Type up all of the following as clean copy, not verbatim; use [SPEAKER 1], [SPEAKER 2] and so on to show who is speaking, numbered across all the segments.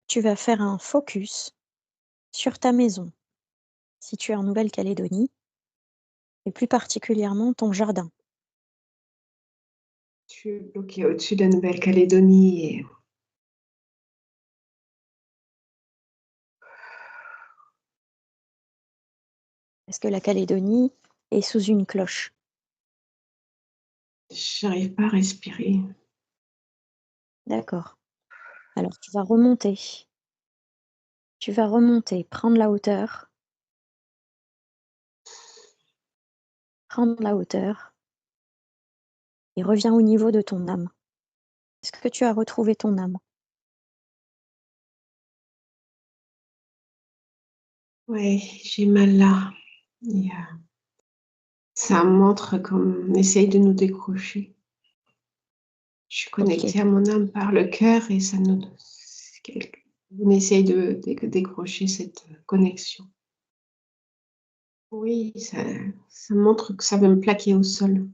[SPEAKER 1] Tu vas faire un focus sur ta maison, située en Nouvelle-Calédonie, et plus particulièrement ton jardin.
[SPEAKER 2] Je suis bloquée au-dessus de la Nouvelle-Calédonie et
[SPEAKER 1] Est-ce que la Calédonie est sous une cloche?
[SPEAKER 2] j'arrive pas à respirer.
[SPEAKER 1] D'accord. Alors tu vas remonter. Tu vas remonter, prendre la hauteur, et reviens au niveau de ton âme. Est-ce que tu as retrouvé ton âme?
[SPEAKER 2] Ouais, j'ai mal là. Et, ça montre qu'on essaye de nous décrocher. Je suis
[SPEAKER 1] Ok.
[SPEAKER 2] connectée à mon âme par le cœur et ça nous, on essaye de décrocher cette connexion. Oui, ça montre que ça veut me plaquer au sol.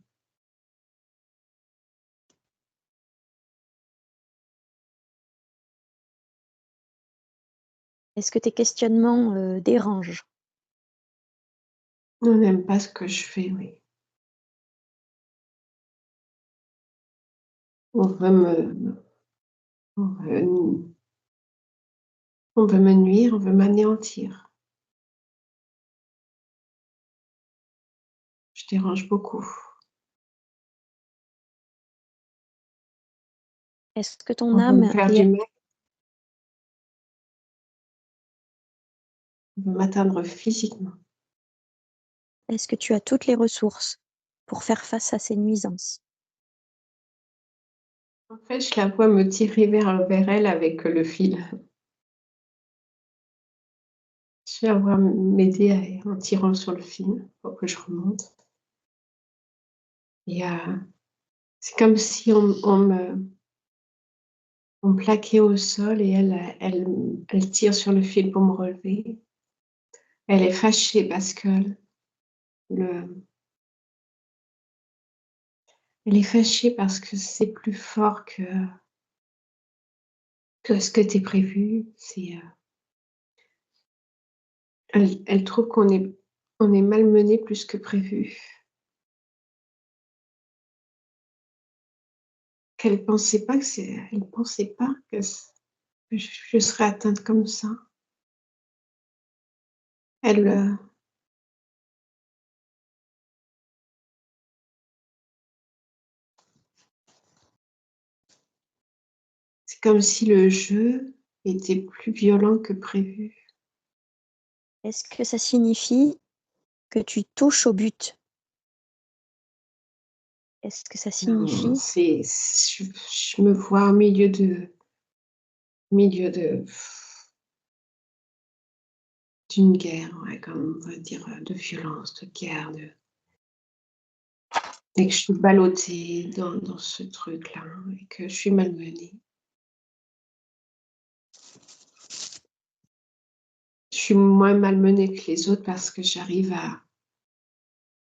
[SPEAKER 1] Est-ce que tes questionnements dérangent?
[SPEAKER 2] On n'aime pas ce que je fais, oui. On veut me, on veut, on veut me nuire, on veut m'anéantir. Je dérange beaucoup.
[SPEAKER 1] Est-ce que ton
[SPEAKER 2] On veut me
[SPEAKER 1] âme
[SPEAKER 2] faire
[SPEAKER 1] est...
[SPEAKER 2] du mal, on veut m'atteindre physiquement.
[SPEAKER 1] Est-ce que tu as toutes les ressources pour faire face à ces nuisances?
[SPEAKER 2] En fait, je la vois me tirer vers elle avec le fil. Je la vois m'aider en tirant sur le fil pour que je remonte. Et c'est comme si on me plaquait au sol et elle tire sur le fil pour me relever. Elle est fâchée parce que le, elle est fâchée parce que c'est plus fort que ce que t'es prévu. Elle trouve on est malmené plus que prévu. Elle pensait pas que je serais atteinte comme ça. Elle, c'est comme si le jeu était plus violent que prévu.
[SPEAKER 1] Est-ce que ça signifie que tu touches au but? Est-ce que ça
[SPEAKER 2] Non,
[SPEAKER 1] signifie...
[SPEAKER 2] je me vois au milieu d'une guerre, ouais, comme on va dire, de violence, de guerre, et que je suis ballottée dans ce truc-là et que je suis malmenée. Je suis moins malmenée que les autres parce que j'arrive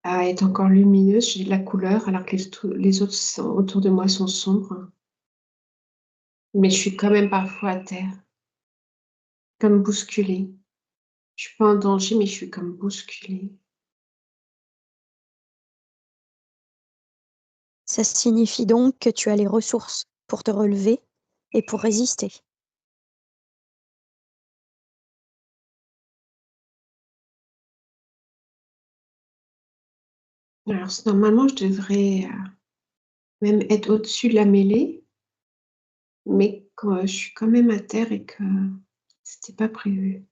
[SPEAKER 2] à être encore lumineuse, j'ai de la couleur alors que les autres autour de moi sont sombres. Mais je suis quand même parfois à terre, comme bousculée. Je suis pas en danger, mais je suis comme bousculée.
[SPEAKER 1] Ça signifie donc que tu as les ressources pour te relever et pour résister.
[SPEAKER 2] Alors normalement, je devrais même être au-dessus de la mêlée, mais quand je suis quand même à terre et que c'était pas prévu.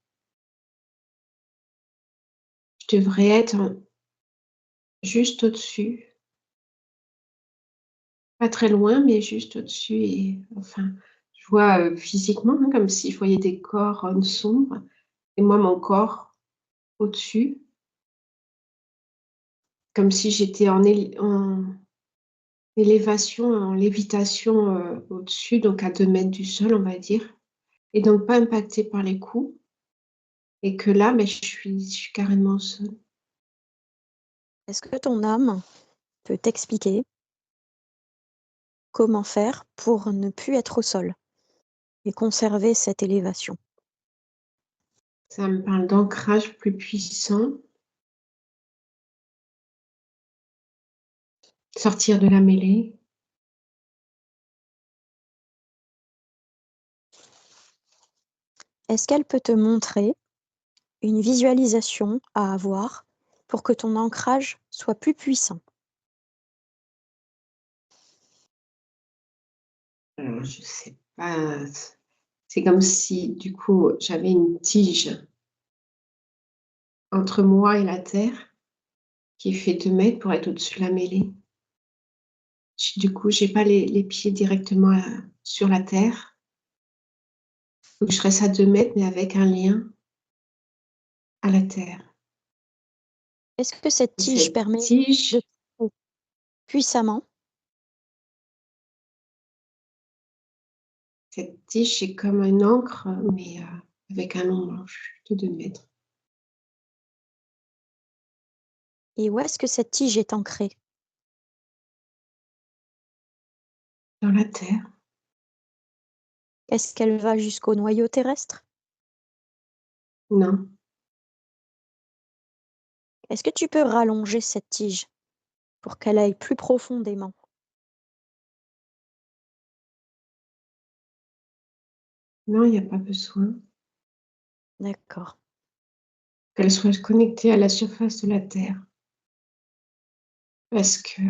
[SPEAKER 2] Je devrais être juste au-dessus, pas très loin, mais juste au-dessus. Et enfin, je vois physiquement, hein, comme si je voyais des corps sombres, et moi, mon corps au-dessus, comme si j'étais en élévation, en lévitation au-dessus, donc à 2 mètres du sol, on va dire, et donc pas impactée par les coups, et que là, mais je suis carrément au sol.
[SPEAKER 1] Est-ce que ton âme peut t'expliquer comment faire pour ne plus être au sol? et conserver cette élévation.
[SPEAKER 2] Ça me parle d'ancrage plus puissant. Sortir de la mêlée.
[SPEAKER 1] Est-ce qu'elle peut te montrer une visualisation à avoir pour que ton ancrage soit plus puissant?
[SPEAKER 2] Alors, je sais pas. C'est comme si, du coup, j'avais une tige entre moi et la terre qui fait 2 mètres pour être au-dessus de la mêlée. Du coup, j'ai pas les pieds directement sur la terre. Donc, je reste à 2 mètres, mais avec un lien à la terre.
[SPEAKER 1] Est-ce que cette
[SPEAKER 2] Et
[SPEAKER 1] tige
[SPEAKER 2] cette
[SPEAKER 1] permet de
[SPEAKER 2] tige,
[SPEAKER 1] t'ancrer puissamment?
[SPEAKER 2] c'est comme une encre, mais avec un long manche de 2 mètres.
[SPEAKER 1] Et où est-ce que cette tige est ancrée?
[SPEAKER 2] Dans la terre.
[SPEAKER 1] Est-ce qu'elle va jusqu'au noyau terrestre?
[SPEAKER 2] Non.
[SPEAKER 1] Est-ce que tu peux rallonger cette tige pour qu'elle aille plus profondément?
[SPEAKER 2] Non, il n'y a pas besoin
[SPEAKER 1] D'accord.
[SPEAKER 2] qu'elle soit connectée à la surface de la terre. Parce que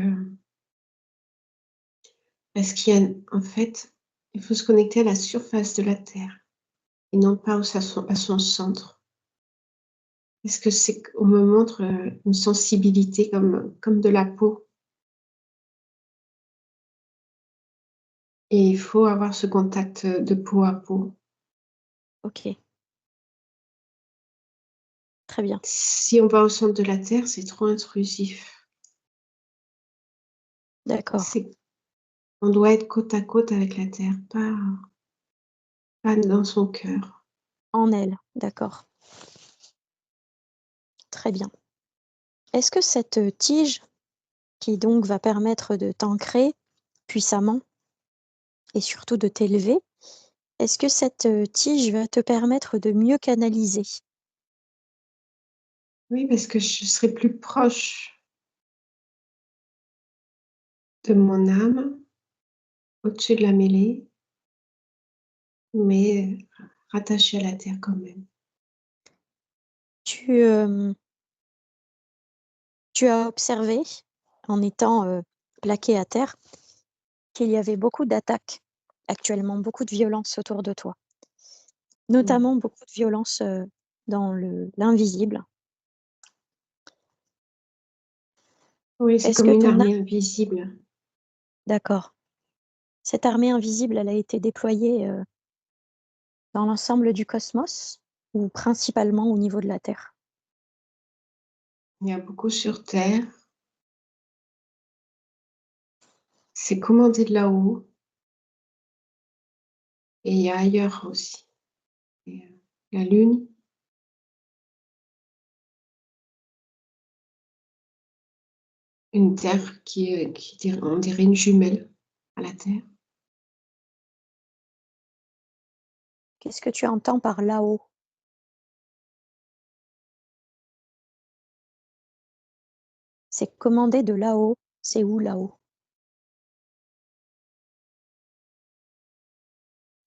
[SPEAKER 2] Parce qu'il y a en fait, il faut se connecter à la surface de la terre et non pas à son centre. Parce que c'est qu'on me montre, une sensibilité comme de la peau et il faut avoir ce contact, de peau à peau.
[SPEAKER 1] OK, très bien.
[SPEAKER 2] Si on va au centre de la terre, c'est trop intrusif.
[SPEAKER 1] D'accord.
[SPEAKER 2] C'est On doit être côte à côte avec la terre, pas dans son cœur.
[SPEAKER 1] En elle, d'accord. Très bien. Est-ce que cette, tige qui donc va permettre de t'ancrer puissamment et surtout de t'élever, est-ce que cette, tige va te permettre de mieux canaliser?
[SPEAKER 2] Oui, parce que je serai plus proche de mon âme, au-dessus de la mêlée, mais rattachée à la terre quand même.
[SPEAKER 1] Tu, tu as observé, en étant, plaqué à terre, qu'il y avait beaucoup d'attaques actuellement, beaucoup de violence autour de toi,
[SPEAKER 2] Mmh.
[SPEAKER 1] notamment beaucoup de violence, dans l'invisible.
[SPEAKER 2] Oui, c'est
[SPEAKER 1] Est-ce
[SPEAKER 2] comme
[SPEAKER 1] que
[SPEAKER 2] une
[SPEAKER 1] ton âme
[SPEAKER 2] armée invisible.
[SPEAKER 1] d'accord. Cette armée invisible, elle a été déployée, dans l'ensemble du cosmos ou principalement au niveau de la Terre?
[SPEAKER 2] Il y a beaucoup sur terre. C'est commandé de là-haut et il y a ailleurs aussi. Et la Lune, une Terre qui dir on dirait une jumelle à la Terre.
[SPEAKER 1] Qu'est-ce que tu entends par là-haut? C'est commandé de là-haut, c'est où là-haut?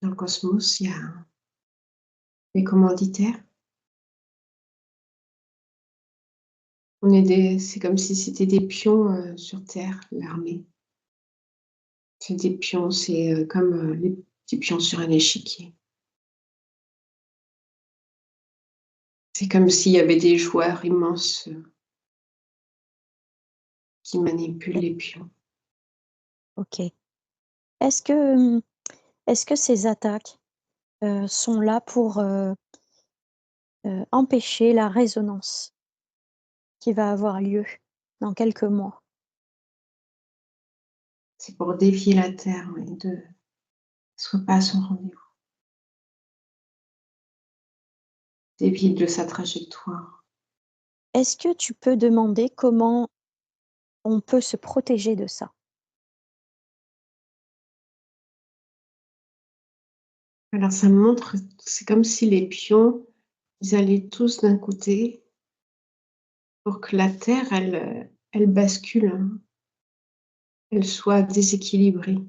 [SPEAKER 2] Dans le cosmos, il y a des commanditaires. C'est comme si c'était des pions, sur terre, l'armée. C'est des pions, c'est, comme, les petits pions sur un échiquier. C'est comme s'il y avait des joueurs immenses, qui manipulent
[SPEAKER 1] D'ac
[SPEAKER 2] les pions.
[SPEAKER 1] OK. Est-ce que, est-ce que ces attaques, sont là pour, empêcher la résonance qui va avoir lieu dans quelques mois?
[SPEAKER 2] C'est pour défier la Terre, oui, de soit pas à son rendez-vous, dévier de sa trajectoire.
[SPEAKER 1] Est-ce que tu peux demander comment on peut se protéger de ça?
[SPEAKER 2] Alors ça me montre, c'est comme si les pions, ils allaient tous d'un côté pour que la Terre, elle bascule, hein, elle soit déséquilibrée.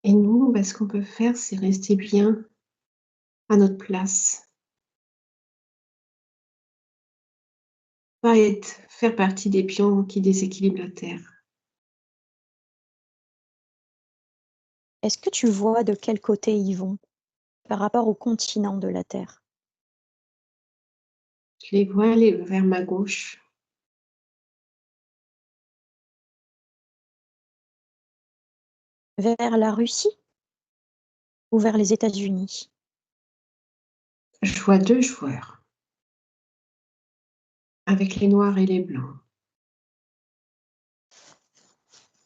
[SPEAKER 2] Et nous, ce qu'on peut faire, c'est rester bien à notre place. Pas faire partie des pions qui déséquilibrent la Terre.
[SPEAKER 1] Est-ce que tu vois de quel côté ils vont par rapport au continent de la Terre?
[SPEAKER 2] Je les vois aller vers ma gauche.
[SPEAKER 1] Vers la Russie ou vers les États-Unis?
[SPEAKER 2] Je vois 2 joueurs, avec les noirs et les blancs.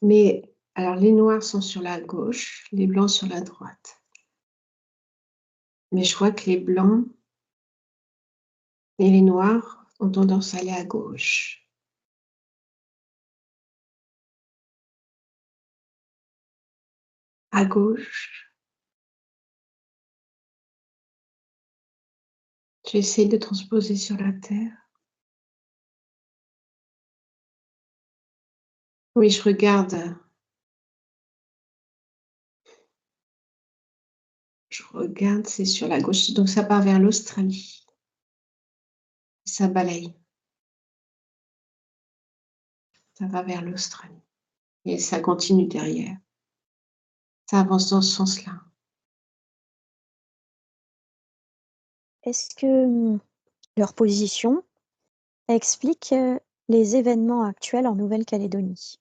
[SPEAKER 2] Mais alors les noirs sont sur la gauche, les blancs sur la droite. Mais je vois que les blancs et les noirs ont tendance à aller à gauche. À gauche, j'essaie de transposer sur la Terre. Oui, je regarde, c'est sur la gauche. Donc ça part vers l'Australie. Ça balaye, ça va vers l'Australie. Et ça continue derrière. Ça avance dans ce sens-là.
[SPEAKER 1] Est-ce que leur position explique les événements actuels en Nouvelle-Calédonie?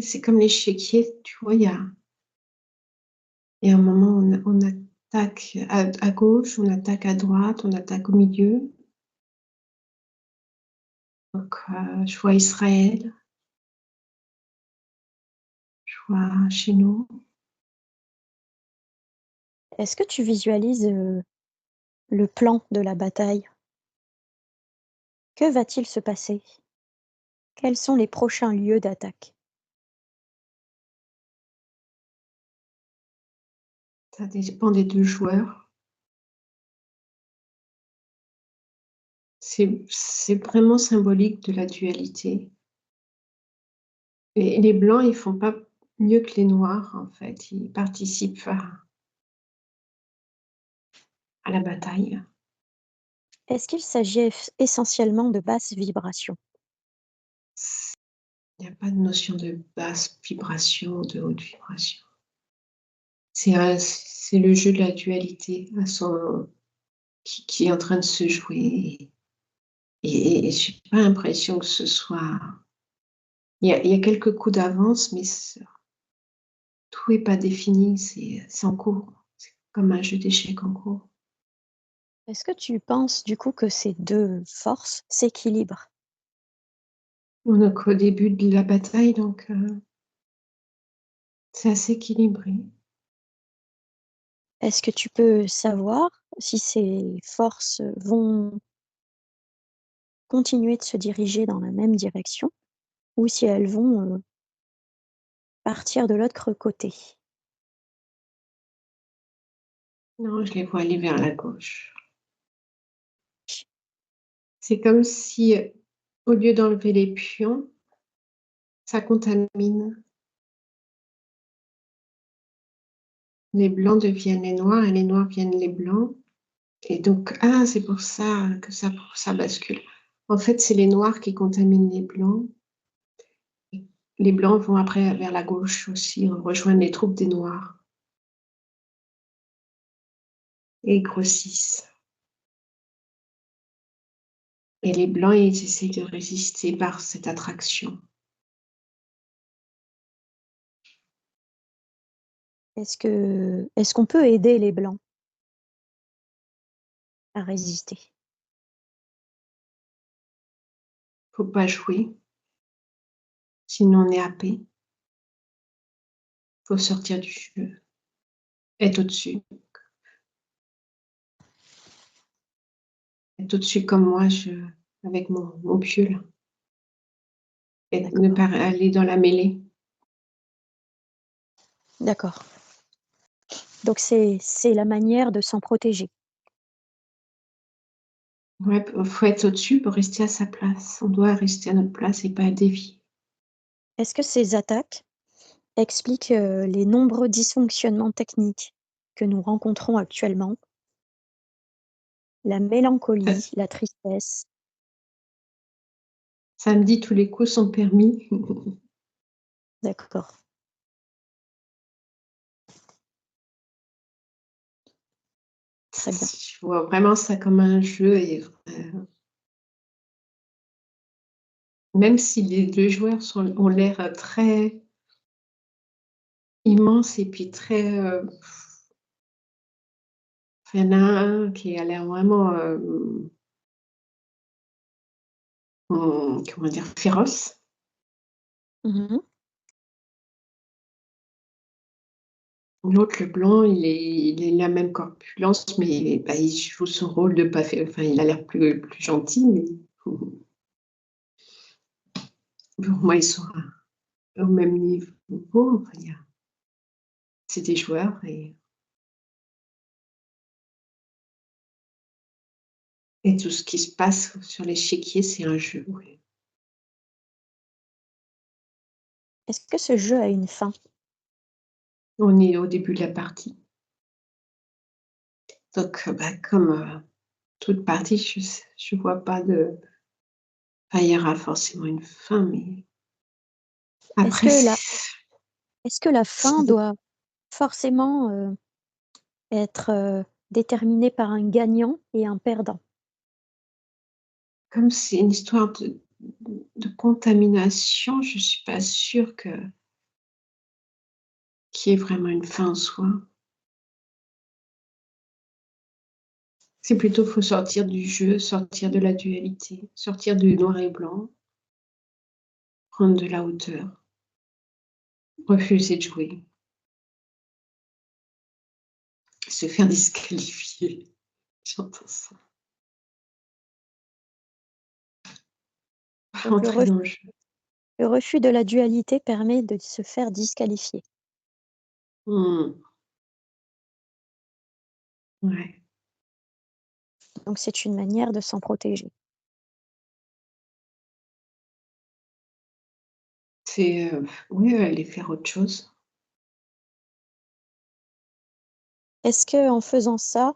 [SPEAKER 2] C'est comme l'échiquier, tu vois, il y a un moment, on attaque à gauche, on attaque à droite, on attaque au milieu. Donc, je vois Israël, je vois chez nous.
[SPEAKER 1] Est-ce que tu visualises le plan de la bataille? Que va-t-il se passer? Quels sont les prochains lieux d'attaque?
[SPEAKER 2] Ça dépend des 2 joueurs. C'est vraiment symbolique de la dualité. Et les blancs, ils font pas mieux que les noirs, en fait. Ils participent à la bataille.
[SPEAKER 1] Est-ce qu'il s'agit essentiellement de basses vibrations?
[SPEAKER 2] Il n'y a pas de notion de basse vibration, de haute vibration. C'est le jeu de la dualité qui est en train de se jouer. Et je n'ai pas l'impression que ce soit. Il y a quelques coups d'avance, mais tout n'est pas défini, c'est en cours. C'est comme un jeu d'échecs en cours.
[SPEAKER 1] Est-ce que tu penses du coup que ces 2 forces s'équilibrent?
[SPEAKER 2] On est qu'au début de la bataille, donc c'est assez équilibré.
[SPEAKER 1] Est-ce que tu peux savoir si ces forces vont continuer de se diriger dans la même direction ou si elles vont, partir de l'autre côté?
[SPEAKER 2] Non, je les vois aller vers la gauche. C'est comme si, au lieu d'enlever les pions, ça contamine. Les blancs deviennent les noirs et les noirs deviennent les blancs. Et donc, c'est pour ça que ça bascule. En fait, c'est les noirs qui contaminent les blancs. Les blancs vont après vers la gauche aussi, rejoindre les troupes des noirs et grossissent. Et les blancs, ils essaient de résister par cette attraction.
[SPEAKER 1] Est-ce qu'on peut aider les blancs à résister?
[SPEAKER 2] Faut pas jouer, sinon on est happé. Faut sortir du jeu, être au-dessus. Être au-dessus comme moi, avec mon pieu là. et ne
[SPEAKER 1] D'accord.
[SPEAKER 2] pas aller dans la mêlée.
[SPEAKER 1] D'accord. Donc c'est la manière de s'en protéger.
[SPEAKER 2] Ouais, faut être au-dessus pour rester à sa place. On doit rester à notre place et pas dévier.
[SPEAKER 1] Est-ce que ces attaques expliquent, les nombreux dysfonctionnements techniques que nous rencontrons actuellement? La
[SPEAKER 2] Ça,
[SPEAKER 1] mélancolie, la tristesse?
[SPEAKER 2] samedi, tous les coups sont permis.
[SPEAKER 1] D'accord, très bien.
[SPEAKER 2] Je vois vraiment ça comme un jeu et même si les deux joueurs ont l'air très immenses et puis très... il y en a un qui a l'air vraiment, comment dire, féroce.
[SPEAKER 1] Mmh.
[SPEAKER 2] L'autre, le blanc, il est la même corpulence, mais bah, il joue son rôle de pas faire. Enfin, il a l'air plus gentil, mais pour moi, ils sont au même niveau. Enfin, c'est des joueurs et tout ce qui se passe sur l'échiquier, c'est un jeu. Ouais.
[SPEAKER 1] Est-ce que ce jeu a une fin?
[SPEAKER 2] On est au début de la partie. Donc, bah, comme toute partie, je vois pas de. Enfin, il y aura forcément une fin, mais
[SPEAKER 1] Est-ce
[SPEAKER 2] après,
[SPEAKER 1] que la est-ce que la fin
[SPEAKER 2] c'est
[SPEAKER 1] doit forcément, être, déterminée par un gagnant et un perdant?
[SPEAKER 2] comme c'est une histoire de contamination, je suis pas sûre qu'il y ait vraiment une fin en soi. C'est plutôt, faut sortir du jeu, sortir de la dualité, sortir du noir et blanc, prendre de la hauteur, refuser de jouer, se faire disqualifier. J'entends ça.
[SPEAKER 1] Donc
[SPEAKER 2] Rentrer dans le jeu.
[SPEAKER 1] le refus de la dualité permet de se faire disqualifier.
[SPEAKER 2] Mmh. Ouais.
[SPEAKER 1] Donc c'est une manière de s'en protéger.
[SPEAKER 2] C'est, oui, aller faire autre chose.
[SPEAKER 1] Est-ce qu'en faisant ça,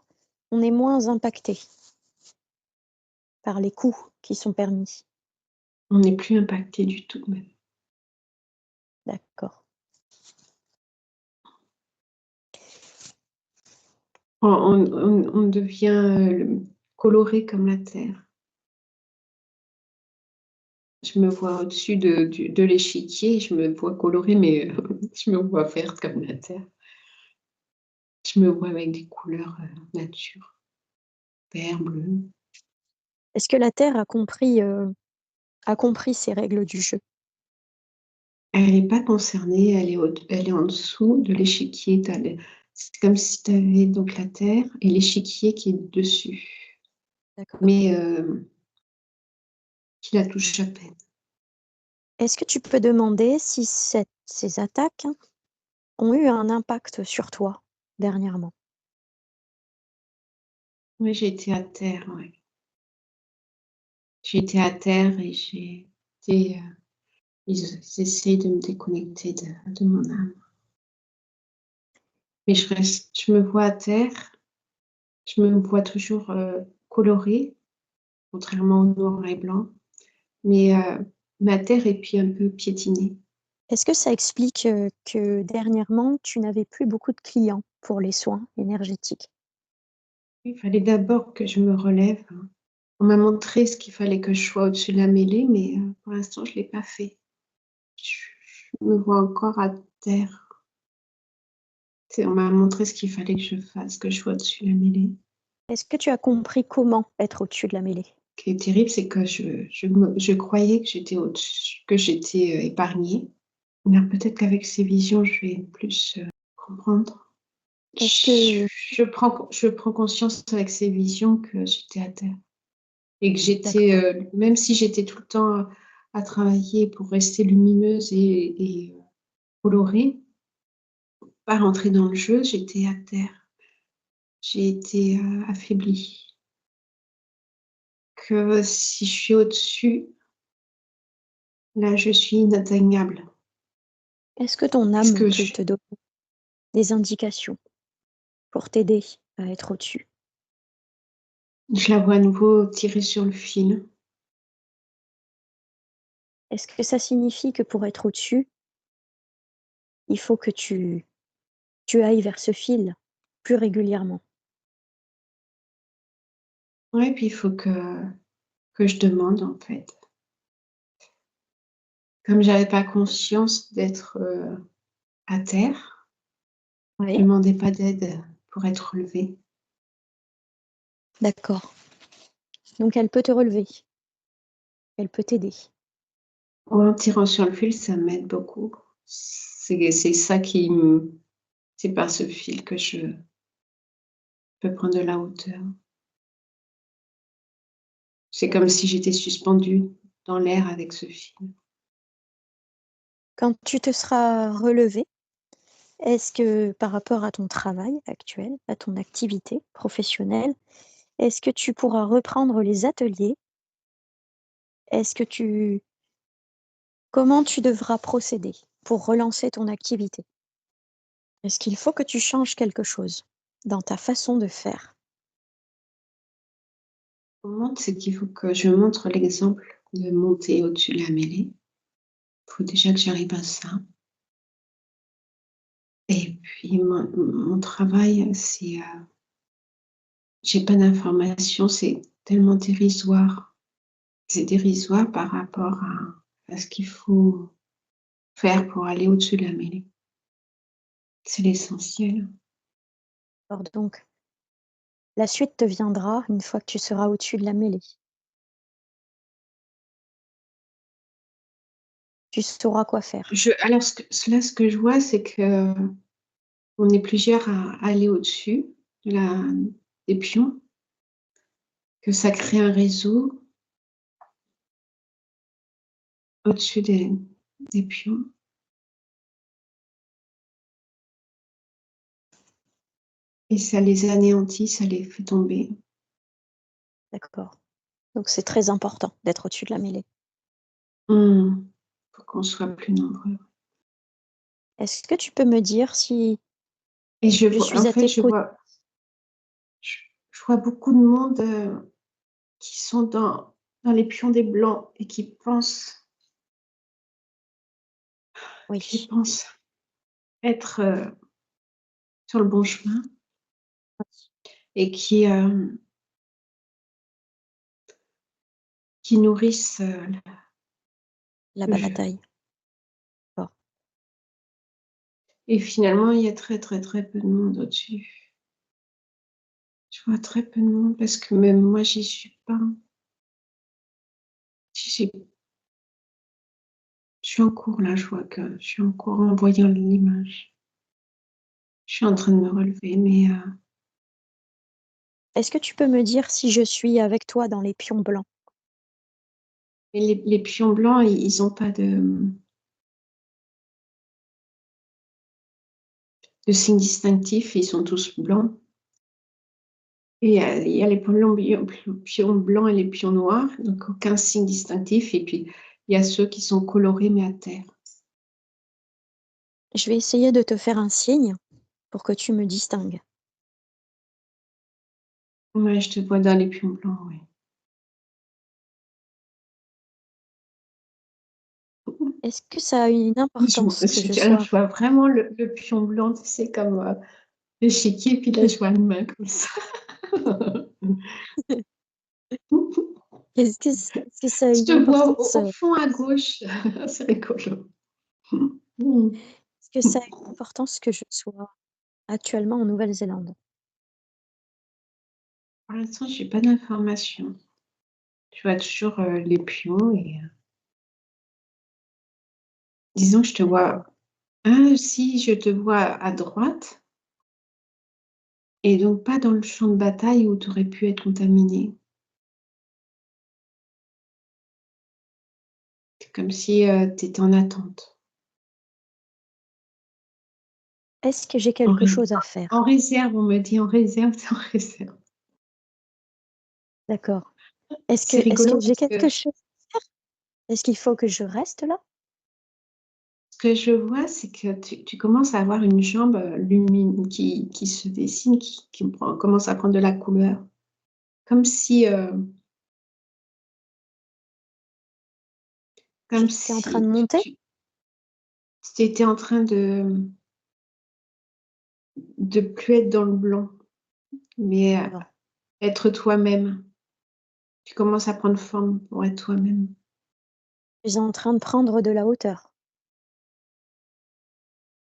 [SPEAKER 1] on est moins impacté par les coups qui sont permis?
[SPEAKER 2] On n'est plus impacté du tout même.
[SPEAKER 1] D'accord.
[SPEAKER 2] On devient, coloré comme la terre. Je me vois au-dessus de l'échiquier, je me vois colorée, mais je me vois verte comme la terre. Je me vois avec des couleurs, nature, vert, bleu.
[SPEAKER 1] Est-ce que la Terre a compris ces règles du jeu?
[SPEAKER 2] Elle est pas concernée, elle est en dessous de l'échiquier. C'est comme si tu avais donc la terre et l'échiquier qui est dessus,
[SPEAKER 1] D'accord.
[SPEAKER 2] mais qui la touche à peine.
[SPEAKER 1] Est-ce que tu peux demander si ces attaques ont eu un impact sur toi dernièrement?
[SPEAKER 2] Oui, j'ai été à terre, ouais. J'ai été à terre et j'ai été, ils essayent de me déconnecter de mon âme. Mais je me vois à terre, je me vois toujours, colorée, contrairement au noir et blanc, mais ma terre est puis un peu piétinée.
[SPEAKER 1] Est-ce que ça explique, que dernièrement, tu n'avais plus beaucoup de clients pour les soins énergétiques?
[SPEAKER 2] Il fallait d'abord que je me relève, hein. On m'a montré ce qu'il fallait que je sois au-dessus de la mêlée, mais pour l'instant, je ne l'ai pas fait. Je me vois encore à terre. On m'a montré ce qu'il fallait que je fasse, que je sois au-dessus de la mêlée.
[SPEAKER 1] Est-ce que tu as compris comment être au-dessus de la mêlée?
[SPEAKER 2] Ce qui est terrible, c'est que je croyais que j'étais au-dessus, que j'étais épargnée. Alors peut-être qu'avec ces visions, je vais plus comprendre.
[SPEAKER 1] Est-ce que
[SPEAKER 2] Je prends conscience avec ces visions que j'étais à terre et que j'étais,
[SPEAKER 1] d'accord.
[SPEAKER 2] même si j'étais tout le temps à travailler pour rester lumineuse et colorée, pas rentrer dans le jeu, j'étais à terre. J'ai été, affaiblie. Que si je suis au-dessus, là, je suis inatteignable
[SPEAKER 1] Est-ce que ton
[SPEAKER 2] parce
[SPEAKER 1] âme
[SPEAKER 2] que
[SPEAKER 1] peut te donner des indications pour t'aider à être au-dessus?
[SPEAKER 2] je la vois à nouveau tirer sur le fil.
[SPEAKER 1] Est-ce que ça signifie que pour être au-dessus, il faut que tu ailles vers ce fil plus régulièrement?
[SPEAKER 2] Ouais, puis il faut que je demande, en fait. Comme j'avais pas conscience d'être, à terre, je
[SPEAKER 1] Oui,
[SPEAKER 2] demandais pas d'aide pour être relevée.
[SPEAKER 1] d'accord. Donc elle peut te relever, elle peut t'aider.
[SPEAKER 2] Ouais, en tirant sur le fil, ça m'aide beaucoup. C'est ça qui me c'est par ce fil que je peux prendre de la hauteur. C'est comme si j'étais suspendue dans l'air avec ce fil.
[SPEAKER 1] Quand tu te seras relevé, est-ce que par rapport à ton travail actuel, à ton activité professionnelle, est-ce que tu pourras reprendre les ateliers? Est-ce que tu comment tu devras procéder pour relancer ton activité? Est-ce qu'il faut que tu changes quelque chose dans ta façon de faire?
[SPEAKER 2] Comment c'est qu'il faut que je montre l'exemple de monter au-dessus de la mêlée. Il faut déjà que j'arrive à ça. Et puis mon travail, c'est, j'ai pas d'informations, c'est tellement dérisoire. C'est dérisoire par rapport à ce qu'il faut faire pour aller au-dessus de la mêlée. C'est l'essentiel.
[SPEAKER 1] Alors donc, la suite te viendra une fois que tu seras au-dessus de la mêlée. Tu sauras quoi faire.
[SPEAKER 2] Alors ce que je vois, c'est qu'on est plusieurs à aller au-dessus de la des pions, que ça crée un réseau au-dessus des pions et ça les anéantit, ça les fait tomber.
[SPEAKER 1] D'accord. Donc c'est très important d'être au-dessus de la mêlée.
[SPEAKER 2] Mmh. Faut qu'on soit plus nombreux
[SPEAKER 1] Est-ce que tu peux me dire si
[SPEAKER 2] et je
[SPEAKER 1] je
[SPEAKER 2] vois en
[SPEAKER 1] suis à
[SPEAKER 2] fait,
[SPEAKER 1] tes côtés?
[SPEAKER 2] je vois beaucoup de monde, qui sont dans les pions des blancs et qui
[SPEAKER 1] Oui.
[SPEAKER 2] pensent être, sur le bon chemin et qui nourrissent,
[SPEAKER 1] La
[SPEAKER 2] le jeu
[SPEAKER 1] bataille. D'accord.
[SPEAKER 2] et finalement, il y a très, très, très peu de monde au-dessus. Je vois très peu de monde parce que même moi, j'y suis pas. J'ai je suis en cours là, je vois que je suis en cours en voyant l'image. Je suis en train de me relever mais
[SPEAKER 1] Est-ce que tu peux me dire si je suis avec toi dans les pions blancs?
[SPEAKER 2] mais les pions blancs, ils ont pas de signe distinctif, ils sont tous blancs et il y a les pions blancs et les pions noirs, donc aucun signe distinctif et puis il y a ceux qui sont colorés mais à terre.
[SPEAKER 1] Je vais essayer de te faire un signe pour que tu me distingues.
[SPEAKER 2] Ouais, je te vois dans les pions blancs, oui.
[SPEAKER 1] Est-ce que ça a une
[SPEAKER 2] Je
[SPEAKER 1] importance que je
[SPEAKER 2] alors
[SPEAKER 1] sois
[SPEAKER 2] je vois vraiment le pion blanc, tu sais comme, l'échiquier puis là je vois une main comme ça.
[SPEAKER 1] est-ce que ça a
[SPEAKER 2] Je
[SPEAKER 1] une
[SPEAKER 2] te vois
[SPEAKER 1] importance,
[SPEAKER 2] au fond à gauche, c'est rigolo. Mmh.
[SPEAKER 1] est-ce que ça a une importance que je sois actuellement en Nouvelle-Zélande?
[SPEAKER 2] Pour l'instant, j'ai pas d'informations. Tu vois toujours, les pions et disons que je te
[SPEAKER 1] D'accord.
[SPEAKER 2] vois ah si, je te vois à droite et donc pas dans le champ de bataille où tu aurais pu être contaminée. comme si tu étais en attente.
[SPEAKER 1] Est-ce que j'ai
[SPEAKER 2] En,
[SPEAKER 1] quelque
[SPEAKER 2] ré-
[SPEAKER 1] chose à
[SPEAKER 2] en
[SPEAKER 1] faire?
[SPEAKER 2] réserve, on me dit en réserve, c'est en réserve.
[SPEAKER 1] D'accord. Est-ce que
[SPEAKER 2] C'est
[SPEAKER 1] est-ce
[SPEAKER 2] rigolo
[SPEAKER 1] que j'ai
[SPEAKER 2] parce que
[SPEAKER 1] quelque chose à faire? Est-ce qu'il faut que je reste là?
[SPEAKER 2] ce que je vois, c'est que tu commences à avoir une jambe lumine qui se dessine, commence à prendre de la couleur. Comme si, euh, comme
[SPEAKER 1] J'étais en train de
[SPEAKER 2] si
[SPEAKER 1] monter?
[SPEAKER 2] tu étais en train de plus être dans le blanc, mais
[SPEAKER 1] D'accord.
[SPEAKER 2] être toi-même. Tu commences à prendre forme pour être toi-même.
[SPEAKER 1] Je suis en train de prendre de la hauteur.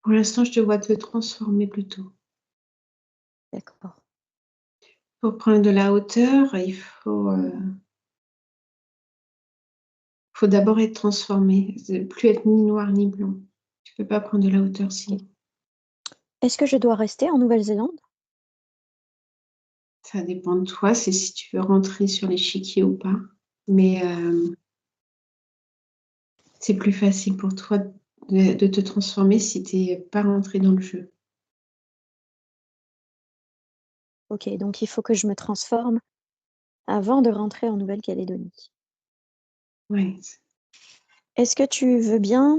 [SPEAKER 2] Pour l'instant, je te vois te transformer plutôt.
[SPEAKER 1] D'accord.
[SPEAKER 2] Pour prendre de la hauteur, faut d'abord être transformé. Plus être ni noir ni blanc. Tu peux pas prendre de la hauteur
[SPEAKER 1] OK.
[SPEAKER 2] sinon.
[SPEAKER 1] Est-ce que je dois rester en Nouvelle-Zélande?
[SPEAKER 2] Ça dépend de toi, c'est si tu veux rentrer sur l'échiquier ou pas. Mais c'est plus facile pour toi de te transformer si tu n'es pas rentré dans le jeu.
[SPEAKER 1] OK, donc il faut que je me transforme avant de rentrer en Nouvelle-Calédonie.
[SPEAKER 2] Ouais.
[SPEAKER 1] Est-ce que tu veux bien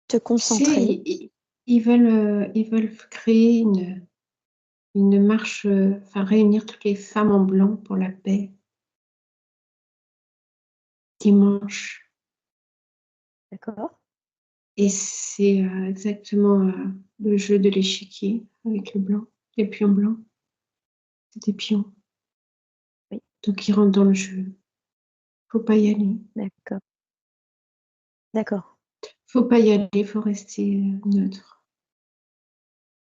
[SPEAKER 1] te
[SPEAKER 2] Tu sais,
[SPEAKER 1] concentrer?
[SPEAKER 2] ils veulent créer une marche, enfin réunir toutes les femmes en blanc pour la paix dimanche.
[SPEAKER 1] D'accord.
[SPEAKER 2] Et c'est exactement le jeu de l'échiquier avec le blanc, les pions blancs, c'est des pions.
[SPEAKER 1] Oui,
[SPEAKER 2] Donc ils rentrent dans le jeu. Faut pas y aller.
[SPEAKER 1] d'accord. D'accord.
[SPEAKER 2] Faut pas y aller, faut rester neutre.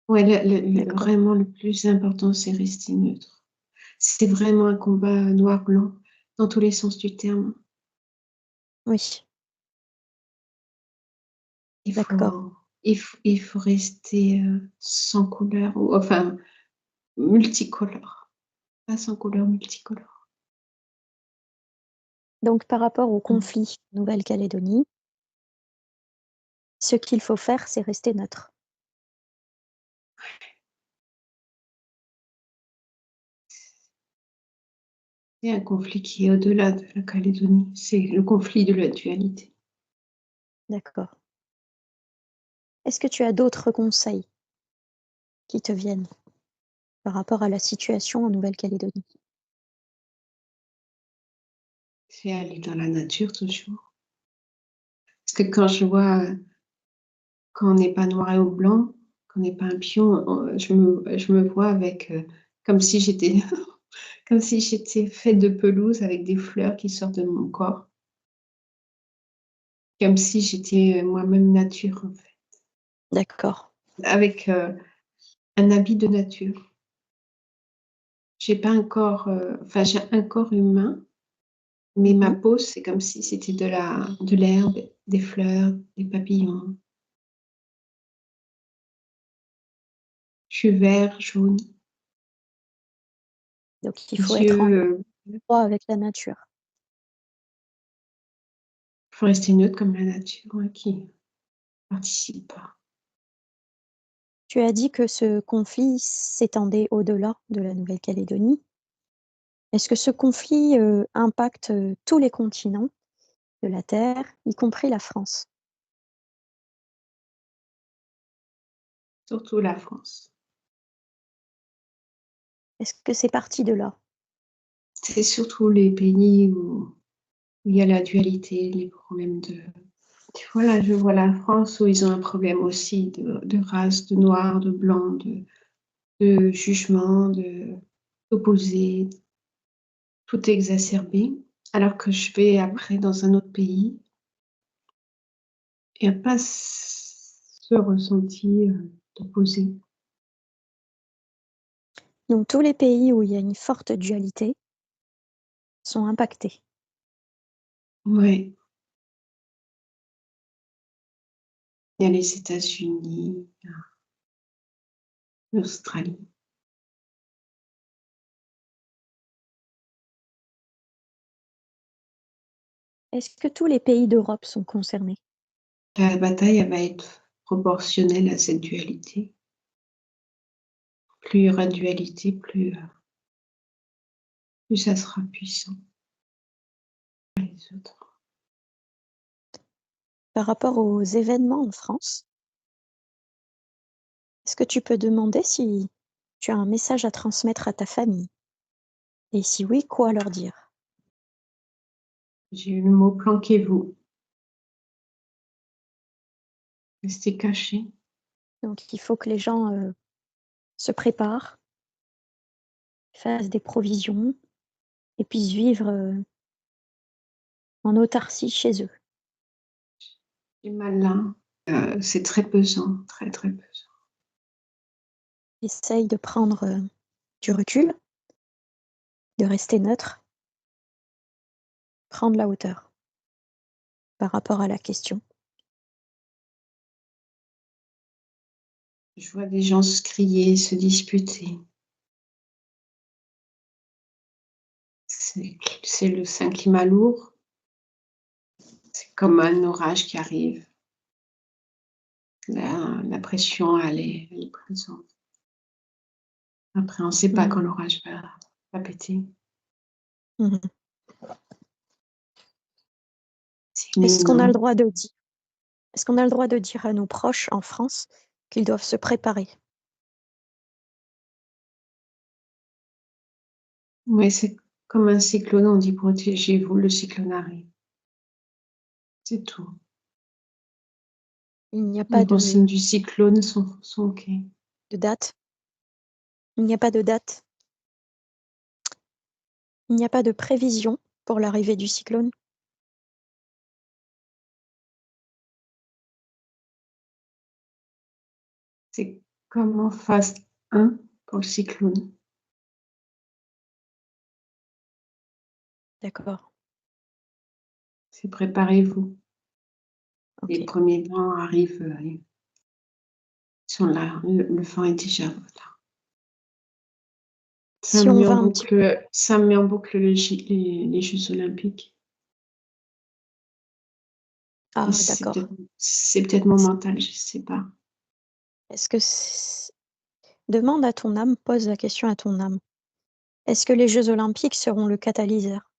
[SPEAKER 2] Ouais,
[SPEAKER 1] D'accord.
[SPEAKER 2] vraiment le plus important, c'est rester neutre. C'est vraiment un combat noir-blanc dans tous les sens du terme.
[SPEAKER 1] Oui,
[SPEAKER 2] Il
[SPEAKER 1] d'accord.
[SPEAKER 2] faut, il faut rester sans couleur, ou enfin multicolore, pas sans couleur, multicolore.
[SPEAKER 1] Donc par rapport au
[SPEAKER 2] Mm.
[SPEAKER 1] conflit Nouvelle-Calédonie, ce qu'il faut faire, c'est rester neutre.
[SPEAKER 2] C'est un conflit qui est au-delà de la Calédonie. C'est le conflit de la dualité.
[SPEAKER 1] D'accord. Est-ce que tu as d'autres conseils qui te viennent par rapport à la situation en Nouvelle-Calédonie?
[SPEAKER 2] C'est aller dans la nature toujours. Parce que quand je vois, quand on n'est pas noir et ou blanc, qu'on n'est pas un pion, je me vois avec, comme si j'étais, comme si j'étais faite de pelouse avec des fleurs qui sortent de mon corps. Comme si j'étais moi-même nature, en fait.
[SPEAKER 1] D'accord.
[SPEAKER 2] Avec un habit de nature. J'ai pas un corps, enfin, j'ai un corps humain, mais ma
[SPEAKER 1] Mhm.
[SPEAKER 2] peau, c'est comme si c'était de l'herbe, des fleurs, des papillons. Je suis vert, jaune,
[SPEAKER 1] Donc il faut être en
[SPEAKER 2] yeux.
[SPEAKER 1] accord avec la nature.
[SPEAKER 2] Faut rester neutre comme la nature, hein, qui participe pas.
[SPEAKER 1] Tu as dit que ce conflit s'étendait au-delà de la Nouvelle-Calédonie. Est-ce que ce conflit impacte tous les continents de la Terre, y compris la France?
[SPEAKER 2] Surtout la France.
[SPEAKER 1] Est-ce que c'est parti de là?
[SPEAKER 2] C'est surtout les pays où il y a la dualité, les problèmes de. Voilà, je vois la France où ils ont un problème aussi de race, de noir, de blanc, de jugement, d'opposé, tout est exacerbé. Alors que je vais après dans un autre pays, il n'y a pas ce ressenti d'opposé.
[SPEAKER 1] Donc tous les pays où il y a une forte dualité sont impactés.
[SPEAKER 2] Ouais, il y a les États-Unis, l'Australie.
[SPEAKER 1] Est-ce que tous les pays d'Europe sont concernés?
[SPEAKER 2] La bataille, elle va être proportionnelle à cette dualité. Plus il y aura de dualité, plus ça sera puissant. Les autres.
[SPEAKER 1] Par rapport aux événements en France, est-ce que tu peux demander si tu as un message à transmettre à ta famille? Et si oui, quoi leur dire?
[SPEAKER 2] J'ai eu le mot planquez-vous. Restez caché.
[SPEAKER 1] Donc il faut que les gens, se préparent, fassent des provisions et puissent vivre, en autarcie chez eux.
[SPEAKER 2] C'est malin. C'est très pesant, très, très pesant.
[SPEAKER 1] Essaye de prendre, du recul, de rester neutre, prendre la hauteur par rapport à la question.
[SPEAKER 2] Je vois des gens se crier, se disputer. C'est un climat lourd. C'est comme un orage qui arrive. La pression, elle est présente. Après, on ne sait pas
[SPEAKER 1] Mmh.
[SPEAKER 2] quand l'orage va péter.
[SPEAKER 1] Mmh.
[SPEAKER 2] C'est
[SPEAKER 1] Est-ce qu'on a le
[SPEAKER 2] imminent.
[SPEAKER 1] droit de dire est-ce qu'on a le droit de dire à nos proches en France qu'ils doivent se préparer?
[SPEAKER 2] Ouais, c'est comme un cyclone. On dit protégez-vous, le cyclone arrive. C'est tout.
[SPEAKER 1] Il n'y a
[SPEAKER 2] Les
[SPEAKER 1] pas
[SPEAKER 2] consignes du cyclone sont OK.
[SPEAKER 1] de date? Il n'y a pas de date? Il n'y a pas de prévision pour l'arrivée du cyclone?
[SPEAKER 2] C'est comme en phase 1 pour le cyclone.
[SPEAKER 1] D'accord,
[SPEAKER 2] C'est préparez-vous. Les
[SPEAKER 1] OK.
[SPEAKER 2] premiers vents arrivent, ils sont là. Le vent est déjà là.
[SPEAKER 1] Si on va un petit peu
[SPEAKER 2] Ça met en boucle les Jeux olympiques. Et
[SPEAKER 1] ah d'accord.
[SPEAKER 2] c'est peut-être mon mental, je sais pas.
[SPEAKER 1] Est-ce que c demande à ton âme, pose la question à ton âme. Est-ce que les Jeux olympiques seront le catalyseur?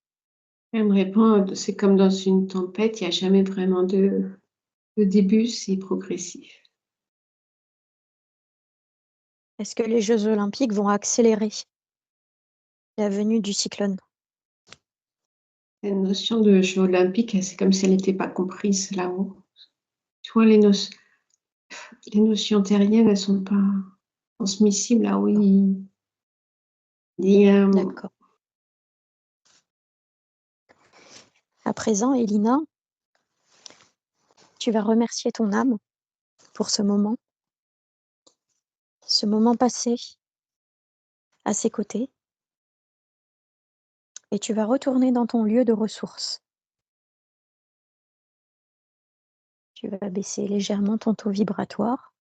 [SPEAKER 2] Elle me répond, c'est comme dans une tempête, il y a jamais vraiment de début, c'est progressif.
[SPEAKER 1] Est-ce que les Jeux olympiques vont accélérer la venue du cyclone?
[SPEAKER 2] La notion de Jeux olympiques, c'est comme si elle n'était pas comprise là-haut. Tu vois, les notions terriennes, elles sont pas transmissibles là-haut. Il y a,
[SPEAKER 1] D'accord. À présent, Elina, tu vas remercier ton âme pour ce moment passé à ses côtés et tu vas retourner dans ton lieu de ressources. Tu vas baisser légèrement ton taux vibratoire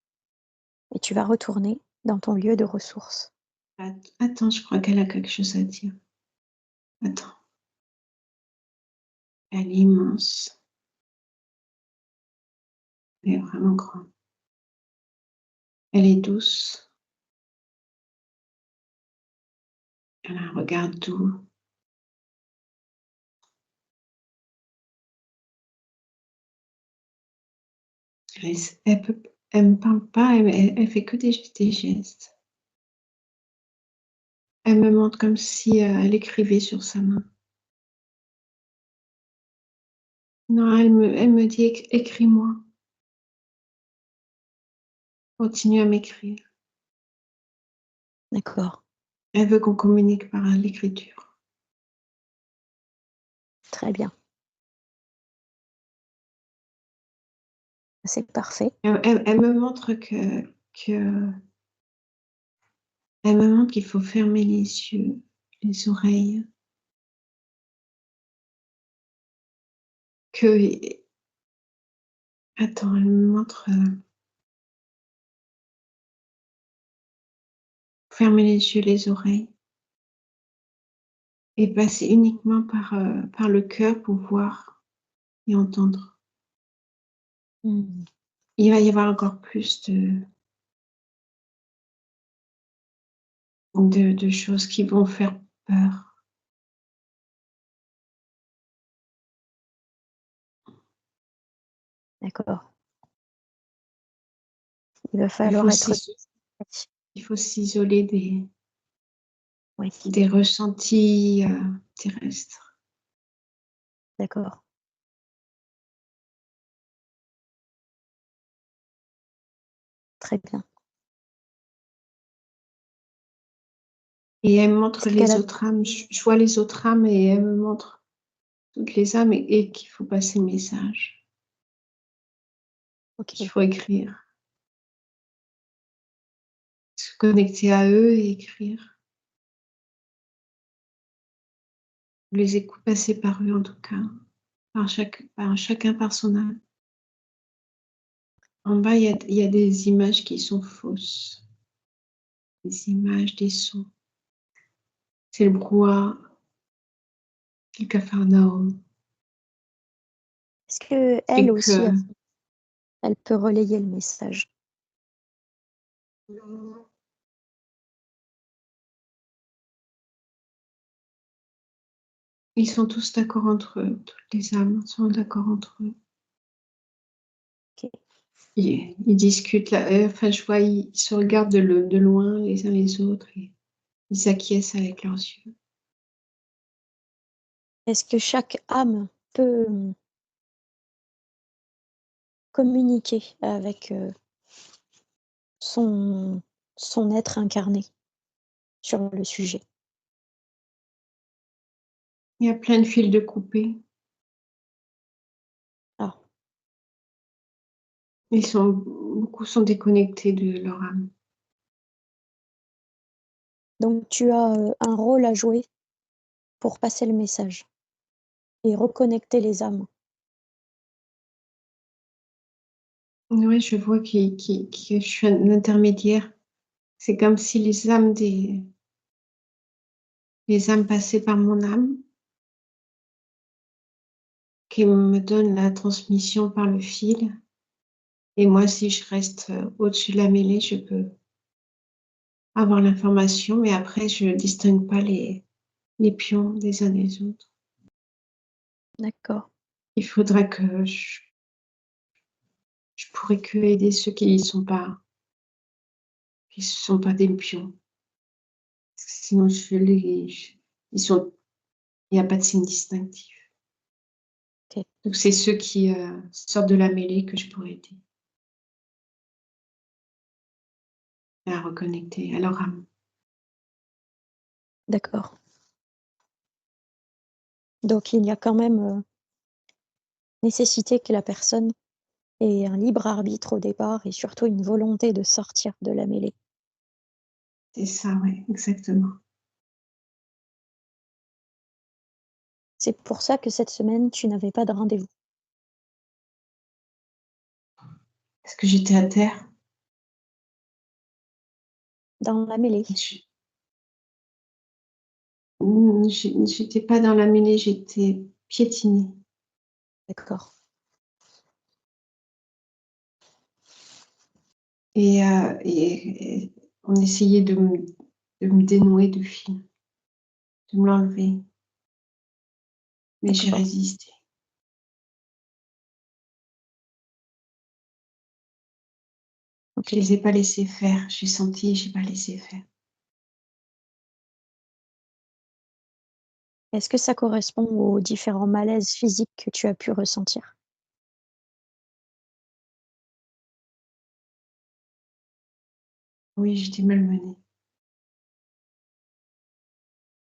[SPEAKER 1] et tu vas retourner dans ton lieu de ressources.
[SPEAKER 2] Attends, je crois qu'elle a quelque chose à dire. Attends, elle est immense. Elle est vraiment grande. Elle est douce. Elle a un regard doux. Elle me parle pas, elle fait que des gestes. Elle me montre comme si elle écrivait sur sa main. Non, elle me dit écris-moi. Continue à m'écrire.
[SPEAKER 1] D'accord,
[SPEAKER 2] Elle veut qu'on communique par l'écriture.
[SPEAKER 1] très bien. C'est parfait.
[SPEAKER 2] Elle me montre que elle me montre qu'il faut fermer les yeux, les oreilles, que attends, elle me montre fermer les yeux, les oreilles et passer uniquement par le cœur pour voir et entendre.
[SPEAKER 1] Mmh.
[SPEAKER 2] Il va y avoir encore plus de choses qui vont faire peur.
[SPEAKER 1] D'accord. Il va
[SPEAKER 2] Il faut
[SPEAKER 1] falloir être
[SPEAKER 2] s'iso il faut s'isoler
[SPEAKER 1] oui,
[SPEAKER 2] des ressentis, terrestres.
[SPEAKER 1] d'accord. Très bien.
[SPEAKER 2] Et elle me montre
[SPEAKER 1] Est-ce qu'elle
[SPEAKER 2] les
[SPEAKER 1] a
[SPEAKER 2] autres âmes. Je vois les autres âmes et elle me montre toutes les âmes et qu'il faut passer le message, qu'il
[SPEAKER 1] OK.
[SPEAKER 2] faut écrire, se connecter à eux et écrire. Les écoutes passer par eux en tout cas, par chacun par son âme. En bas, il y a des images qui sont fausses, des images, des sons. C'est le brouhaha, c'est le Capharnaüm.
[SPEAKER 1] est-ce qu'elle
[SPEAKER 2] Et
[SPEAKER 1] aussi,
[SPEAKER 2] que
[SPEAKER 1] elle peut relayer le message?
[SPEAKER 2] ils sont tous d'accord entre eux, toutes les âmes sont d'accord entre eux.
[SPEAKER 1] OK.
[SPEAKER 2] Ils discutent là, enfin je vois, ils se regardent de loin les uns les autres et ils acquiescent avec leurs yeux.
[SPEAKER 1] Est-ce que chaque âme peut, communiquer avec, son son être incarné sur le sujet?
[SPEAKER 2] Il y a plein de fils de coupés.
[SPEAKER 1] Ah,
[SPEAKER 2] Beaucoup sont déconnectés de leur âme.
[SPEAKER 1] donc tu as, un rôle à jouer pour passer le message et reconnecter les âmes.
[SPEAKER 2] Oui, je vois que je suis un intermédiaire. C'est comme si les âmes passaient par mon âme, qui me donnent la transmission par le fil. Et moi, si je reste au-dessus de la mêlée, je peux avoir l'information, mais après, je distingue pas les pions des uns des autres.
[SPEAKER 1] D'accord,
[SPEAKER 2] Il faudrait que je pourrais que aider ceux qui sont pas des pions. Parce que sinon, il n'y a pas de signe distinctif.
[SPEAKER 1] OK,
[SPEAKER 2] Donc, c'est ceux qui sortent de la mêlée que je pourrais aider à reconnecter à leur âme.
[SPEAKER 1] d'accord. Donc il y a quand même, nécessité que la personne ait un libre arbitre au départ et surtout une volonté de sortir de la mêlée.
[SPEAKER 2] C'est ça, ouais, exactement.
[SPEAKER 1] C'est pour ça que cette semaine, tu n'avais pas de rendez-vous
[SPEAKER 2] Parce que j'étais à terre.
[SPEAKER 1] dans la mêlée?
[SPEAKER 2] Je j'étais pas dans la mêlée, j'étais piétinée.
[SPEAKER 1] D'accord,
[SPEAKER 2] Et on essayait de me dénouer du fil, de me l'enlever, mais j'ai
[SPEAKER 1] d'accord.
[SPEAKER 2] résisté. Je
[SPEAKER 1] OK.
[SPEAKER 2] les ai pas laissés faire. J'ai senti, j'ai pas laissé faire.
[SPEAKER 1] Est-ce que ça correspond aux différents malaises physiques que tu as pu ressentir?
[SPEAKER 2] Oui, j'étais malmenée.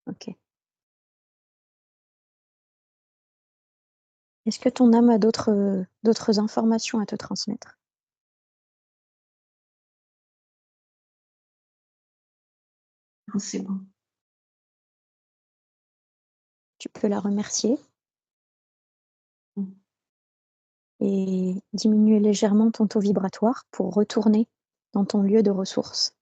[SPEAKER 1] OK. Est-ce que ton âme a d'autres informations à te transmettre?
[SPEAKER 2] Non, c'est bon.
[SPEAKER 1] Tu peux la remercier
[SPEAKER 2] Mmh.
[SPEAKER 1] et diminuer légèrement ton taux vibratoire pour retourner dans ton lieu de ressources.